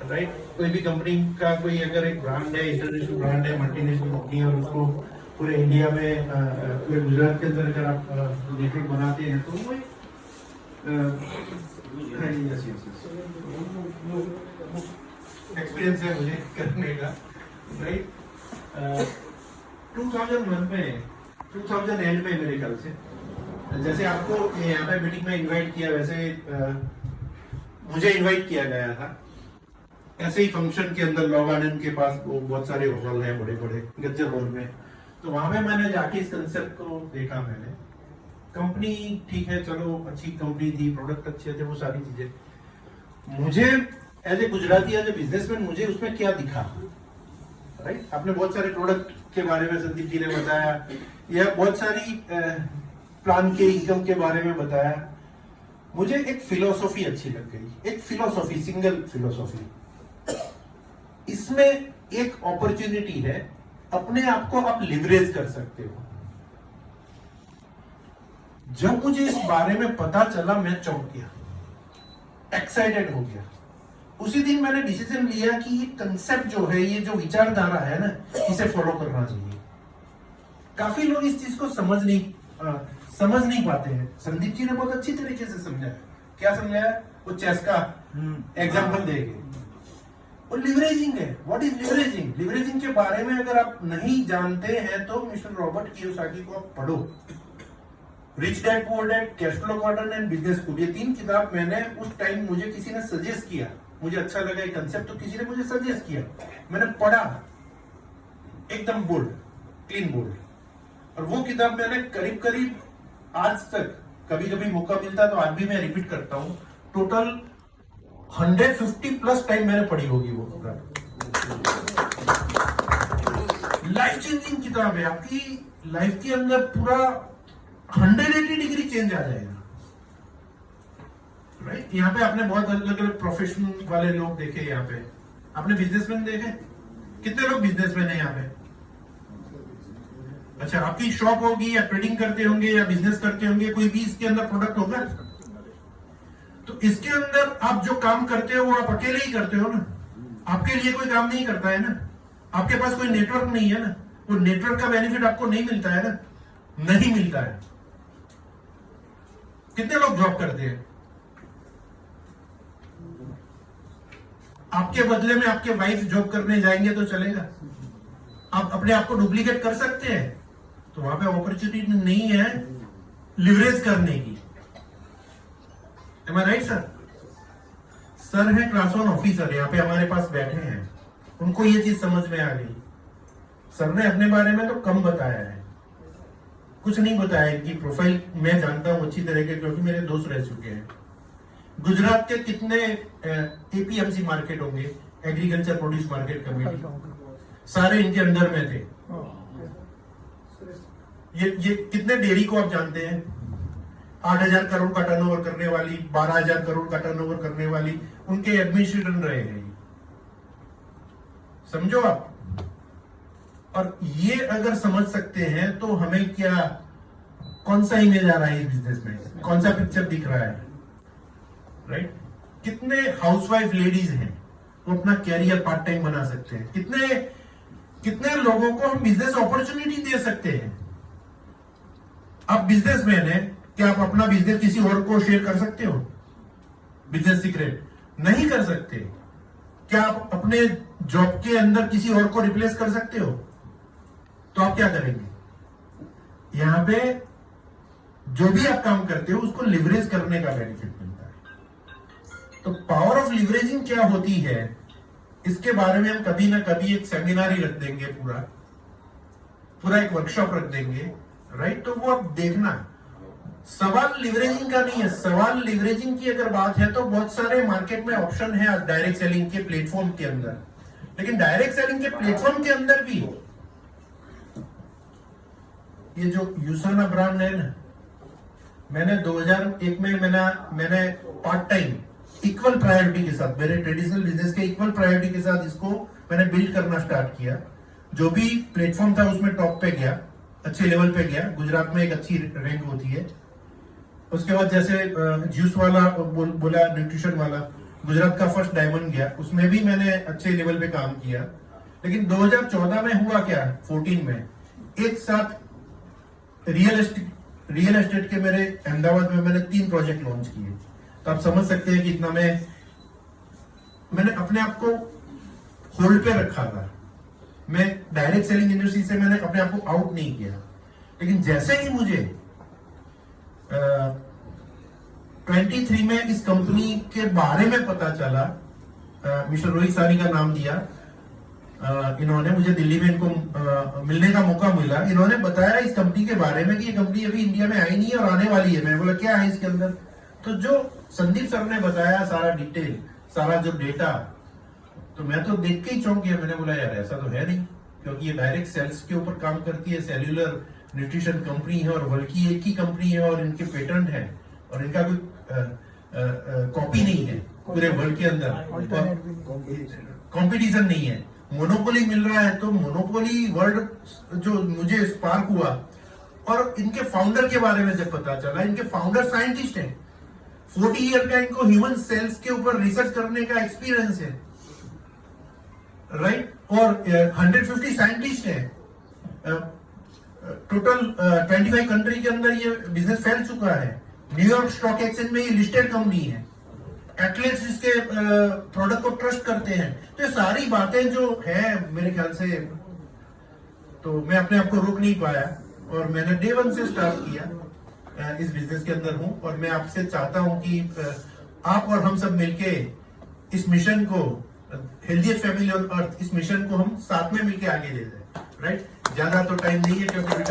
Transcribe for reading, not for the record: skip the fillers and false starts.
Right. कोई भी company का कोई अगर एक ब्रांड है, इंटरनेशनल ब्रांड है, मल्टीनेशनल कंपनी है, और उसको पूरे इंडिया में पूरे गुजरात के अंदर अगर आप नेटवर्क बनाते हैं तो वो एक्सपीरियंस है मुझे करने का, राइट। 2001 में 2000 एंड में मेरे ख्याल से, जैसे आपको यहाँ पे मीटिंग में इनवाइट किया, वैसे मुझे इनवाइट किया गया था। ऐसे ही फंक्शन के अंदर लॉ गार्डन के पास वो बहुत सारे हॉल हैं बड़े बड़े गज्जर हॉल में, तो वहां पे मैंने जाके इस कंसेप्ट को देखा। मैंने कंपनी ठीक है, चलो अच्छी कंपनी थी, प्रोडक्ट अच्छे थे, वो सारी चीजें। मुझे as a Gujarati, as a businessman, मुझे उसमें क्या दिखा, राइट। आपने बहुत सारे प्रोडक्ट के बारे में संदीप जी ने बताया, या बहुत सारी प्लान के इनकम के बारे में बताया। मुझे एक फिलोसॉफी अच्छी लग गई, एक फिलोसॉफी, सिंगल फिलोसॉफी। इसमें एक अपॉर्चुनिटी है, अपने आप को आप लिवरेज कर सकते हो। जब मुझे इस बारे में पता चला, मैं चौंक गया, एक्साइटेड हो गया। उसी दिन मैंने डिसीजन लिया कि ये कंसेप्ट जो है, ये जो विचारधारा है ना, इसे फॉलो करना चाहिए। काफी लोग इस चीज को समझ नहीं पाते हैं। संदीप जी ने बहुत अच्छी तरीके से समझाया। क्या समझाया? वो चेस का एग्जांपल देके, वो लिवरेजिंग है। What is leveraging? लिवरेजिंग के बारे में अगर आप नहीं जानते हैं तो मिस्टर रॉबर्ट कियोसाकी को आप पढ़ो। Rich dad poor dad, cash flow quadrant and business school, ये 3 किताब मैंने उस टाइम, मुझे किसी ने सजेस्ट किया, मुझे अच्छा लगा ये कंसेप्ट, तो किसी ने मुझे सजेस्ट किया, मैंने पढ़ा, एकदम बोल्ड, क्लीन बोल्ड। और वो किताब मैंने करीब करीब आज तक, कभी कभी मौका मिलता है तो आज भी मैं रिपीट करता हूं, टोटल 150 प्लस टाइम मैंने पढ़ी होगी वो किताब। लाइफ चेंजिंग किताब है, आपकी लाइफ के अंदर पूरा 180 डिग्री चेंज आ जाएगा, राइट। यहाँ पे आपने बहुत अलग अलग प्रोफेशन वाले लोग देखे, यहाँ पे आपने बिजनेसमैन देखे। कितने लोग बिजनेसमैन है यहाँ पे? अच्छा, आपकी शॉप होगी, या ट्रेडिंग करते होंगे, या बिजनेस करते होंगे, कोई भी इसके अंदर प्रोडक्ट होगा। तो इसके अंदर आप जो काम करते हो वो आप अकेले ही करते हो ना, आपके लिए कोई काम नहीं करता है ना, आपके पास कोई नेटवर्क नहीं है ना, वो नेटवर्क का बेनिफिट आपको नहीं मिलता है ना, नहीं मिलता है। कितने लोग जॉब करते हैं? आपके बदले में आपके वाइफ जॉब करने जाएंगे तो चलेगा? आप अपने आप को डुप्लीकेट कर सकते हैं, तो वहां पे अपॉर्चुनिटी नहीं है लिवरेज करने की। Am I right, sir? Sir है क्लास 1 ऑफिसर, यहाँ पे हमारे पास बैठे हैं, उनको ये चीज समझ में आ गई। सर ने अपने बारे में तो कम बताया है, कुछ नहीं बताया। कि प्रोफाइल मैं जानता हूं अच्छी तरह के, क्योंकि मेरे दोस्त रह चुके हैं। गुजरात के कितने एपीएमसी मार्केट होंगे, एग्रीकल्चर प्रोड्यूस मार्केट कमेटी, सारे इनके अंदर में थे। ये कितने डेयरी को आप जानते हैं? 8,000 करोड़ का टर्नओवर करने वाली, 12,000 करोड़ का टर्नओवर करने वाली, उनके एडमिनिस्ट्रेटर रहे हैं। समझो आप। और ये अगर समझ सकते हैं तो हमें क्या, कौन सा इमेज आ रहा है इस बिजनेस में, कौन सा पिक्चर दिख रहा है, राइट। कितने हाउसवाइफ लेडीज हैं वो अपना कैरियर पार्ट टाइम बना सकते हैं? कितने लोगों को हम बिजनेस अपॉर्चुनिटी दे सकते हैं? आप बिजनेसमैन हैं, क्या आप अपना बिजनेस किसी और को शेयर कर सकते हो? बिजनेस सीक्रेट नहीं कर सकते। क्या आप अपने जॉब के अंदर किसी और को रिप्लेस कर सकते हो? तो आप क्या करेंगे? यहां पे जो भी आप काम करते हो उसको लिवरेज करने का बेनिफिट मिलता है। तो पावर ऑफ लिवरेजिंग क्या होती है, इसके बारे में हम कभी ना कभी एक सेमिनार ही रख देंगे, पूरा एक वर्कशॉप रख देंगे, राइट। तो वो आप देखना, सवाल लिवरेजिंग का नहीं है। सवाल लिवरेजिंग की अगर बात है तो बहुत सारे मार्केट में ऑप्शन है आज डायरेक्ट सेलिंग के प्लेटफॉर्म के अंदर, लेकिन डायरेक्ट सेलिंग के प्लेटफॉर्म के अंदर भी ये जो यूसाना ब्रांड है ना, मैंने 2001 में मैंने पार्ट टाइम इक्वल प्रायोरिटी के साथ, मेरे ट्रेडिशनल बिजनेस के इक्वल प्रायोरिटी के साथ इसको मैंने बिल्ड करना स्टार्ट किया। जो भी प्लेटफॉर्म था उसमें टॉप पे गया, अच्छे लेवल पे गया। गुजरात में एक अच्छी रैंक होती है। उसके बाद जैसे जूस वाला बोला, न्यूट्रिशन वाला, गुजरात का फर्स्ट डायमंड गया, उसमें भी मैंने अच्छे लेवल पे काम किया। लेकिन 2014 में हुआ क्या, 14 में एक साथ रियल एस्टेट के मेरे अहमदाबाद में मैंने 3 प्रोजेक्ट लॉन्च किए। तो आप समझ सकते हैं कि इतना मैंने अपने आप को होल्ड पे रखा था। मैं डायरेक्ट सेलिंग इंडस्ट्री से मैंने अपने आप को आउट नहीं किया। लेकिन जैसे ही मुझे 23 में इस कंपनी के बारे में पता चला, मिस्टर रोहित सानी का नाम दिया, इन्होंने मुझे दिल्ली में इनको मिलने का मौका मिला। इन्होंने बताया इस कंपनी के बारे में कि ये कंपनी अभी इंडिया में आई नहीं है और आने वाली है। मैंने बोला क्या है इसके अंदर, तो जो संदीप सर ने बताया सारा डिटेल, सारा जो डेटा, तो मैं तो देख के ही चौंक गया। मैंने बोला यार ऐसा तो है नहीं, क्योंकि ये डायरेक्ट सेल्स के ऊपर काम करती है, सेल्यूलर न्यूट्रिशन कंपनी है और वर्ल्ड की एक ही कंपनी है और इनके पेटेंट है और इनका कोई कॉपी नहीं है पूरे वर्ल्ड के अंदर, कंपटीशन नहीं है, मोनोपोली मिल रहा है। तो मोनोपोली वर्ल्ड जो मुझे स्पार्क हुआ, और इनके फाउंडर के बारे में जब पता चला, इनके फाउंडर साइंटिस्ट हैं, 40 ईयर का इनको ह्यूमन सेल्स के ऊपर रिसर्च करने का एक्सपीरियंस है, राइट। और 150 साइंटिस्ट हैं, टोटल 25 कंट्री के अंदर ये बिजनेस फैल चुका है। न्यूयॉर्क स्टॉक एक्सचेंज में ये लिस्टेड कंपनी है। एथलीट्स इसके प्रोडक्ट को ट्रस्ट करते हैं। तो ये सारी बातें जो है मेरे ख्याल से, तो मैं अपने आप को रोक नहीं पाया और मैंने डे 1 से स्टार्ट किया, इस बिजनेस के अंदर हूं। और मैं आपसे चाहता हूं कि आप और हम सब मिलके इस मिशन को, हेल्दीएस्ट फैमिली ऑन अर्थ, इस मिशन को हम साथ में मिलके आगे ले जाए, राइट। ज्यादा तो टाइम नहीं है क्योंकि